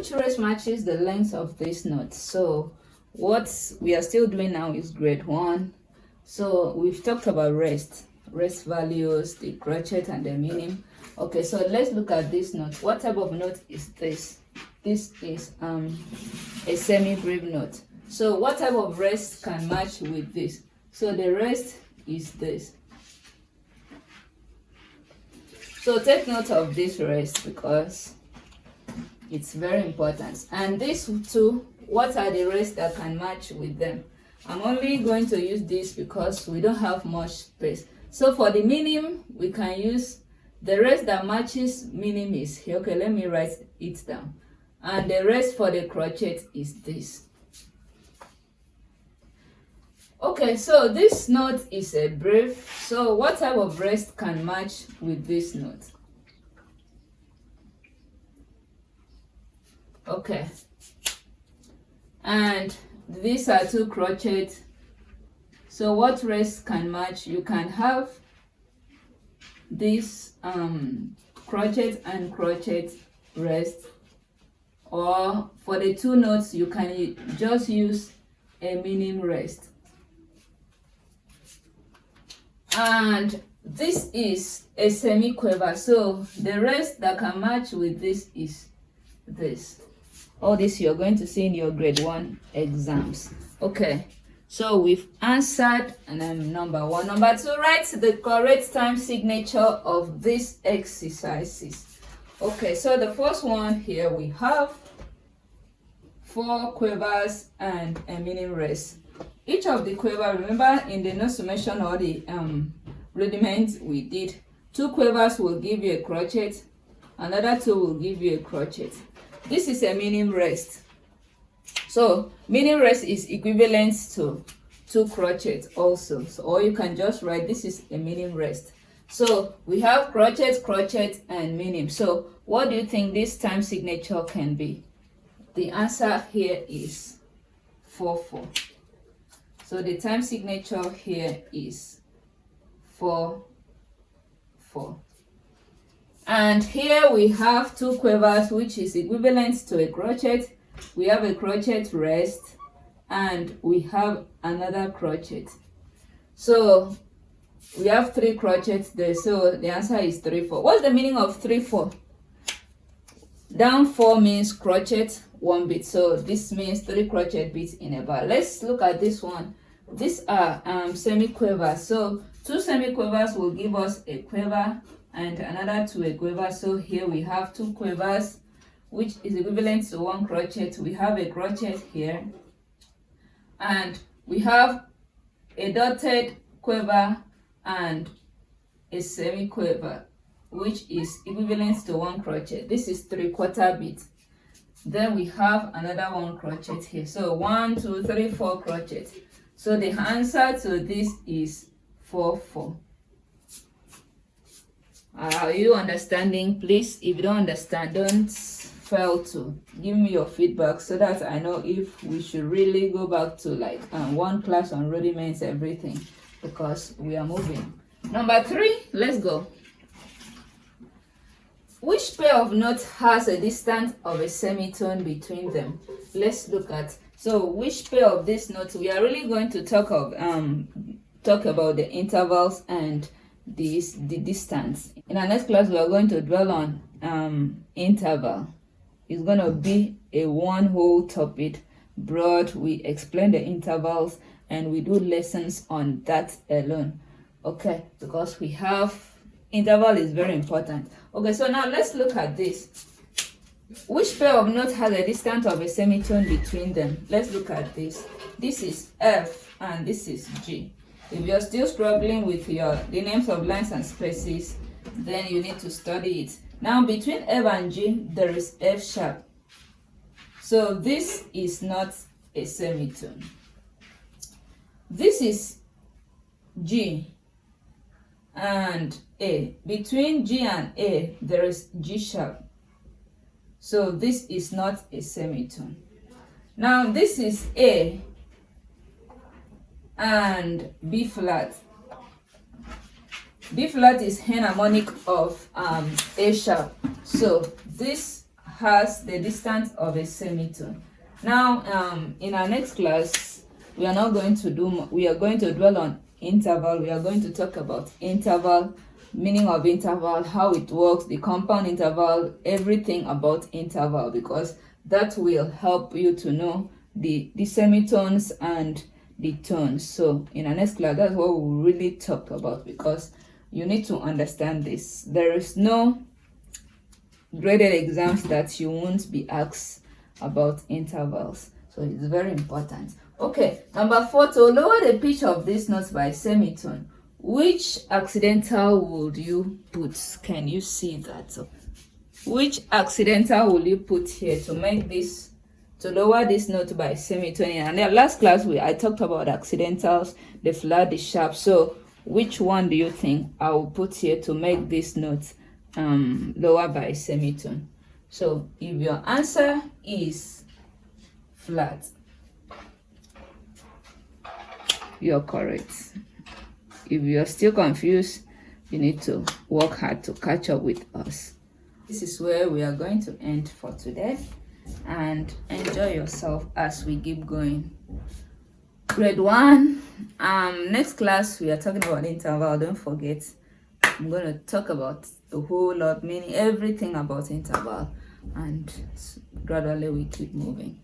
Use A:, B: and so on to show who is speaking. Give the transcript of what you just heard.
A: which rest matches the length of this note? So what we are still doing now is grade 1. So we've talked about rest values, the crotchet and the minim. Okay, so let's look at this note. What type of note is this? This is a semi-breve note. So what type of rest can match with this? So the rest is this. So take note of this rest because it's very important. And these two, what are the rests that can match with them? I'm only going to use this because we don't have much space. So for the minim, we can use the rest that matches minim is here. Okay, let me write it down. And the rest for the crochet is this. Okay, so this note is a breve. So what type of rest can match with this note? Okay, and these are two crochet. So what rest can match? You can have this crochet and crochet rest, or for the two notes you can just use a minim rest. And this is a semi-quiver, so the rest that can match with this is this. All this you're going to see in your grade 1 exams. Okay, so we've answered number 1. Number 2, write the correct time signature of these exercises. Okay, so the first one here we have 4 quivers and a minim rest. Each of the quiver, remember in the note summation or the rudiments we did, 2 quivers will give you a crochet, another 2 will give you a crochet. This is a minim rest. So minim rest is equivalent to 2 crochet also. So, or you can just write this is a minim rest. So we have crochet, crochet, and minim. So what do you think this time signature can be? The answer here is 4-4. So the time signature here is 4-4. And here we have 2 quivers, which is equivalent to a crochet. We have a crochet rest and we have another crochet. So we have 3 crochets there. So the answer is 3-4. What's the meaning of 3-4? Down 4 means crochet 1 bit. So this means 3 crochet bits in a bar. Let's look at this one. These are semi-quivers. So 2 semi-quivers will give us a quiver and another 2 a quiver. So here we have 2 quivers, which is equivalent to 1 crochet. We have a crochet here and we have a dotted quiver and a semi-quiver, which is equivalent to 1 crochet. This is 3/4 bit. Then we have another 1 crochet here. So 1, 2, 3, 4 crochet. So the answer to this is 4-4. Are you understanding? Please, if you don't understand, don't fail to give me your feedback so that I know if we should really go back to like 1 class on rudiments, everything, because we are moving. Number 3, let's go. Which pair of notes has a distance of a semitone between them? Let's look at. So which pair of these notes? We are really going to talk about the intervals and the distance. In our next class, we are going to dwell on interval. It's going to be a one whole topic, broad. We explain the intervals and we do lessons on that alone. Okay, because we have interval is very important. Okay, so now let's look at this. Which pair of notes has a distance of a semitone between them? Let's look at this. This is F and this is G. If you're still struggling with the names of lines and spaces, then you need to study it. Now between F and G, there is F sharp. So this is not a semitone. This is G and A. Between G and A, there is G sharp. So this is not a semitone. Now this is A and B flat. B flat is enharmonic of A sharp. So this has the distance of a semitone. Now, in our next class, we are going to dwell on interval. We are going to talk about interval, meaning of interval, how it works, the compound interval, everything about interval, because that will help you to know the semitones and the tones. So in our next class, that's what we'll really talk about, because you need to understand this. There is no graded exams that you won't be asked about intervals, so it's very important. Okay, number 4, to lower the pitch of this note by semitone, which accidental would you put? Can you see that? So which accidental will you put here to make this, to lower this note by semitone? And in the last class I talked about accidentals, the flat, the sharp. So which one do you think I will put here to make this note lower by semitone? So if your answer is flat, you're correct. If you're still confused, you need to work hard to catch up with us. This is where we are going to end for today, and enjoy yourself as we keep going. Grade 1, next class we are talking about interval. Don't forget, I'm going to talk about a whole lot, meaning everything about interval, and gradually we keep moving.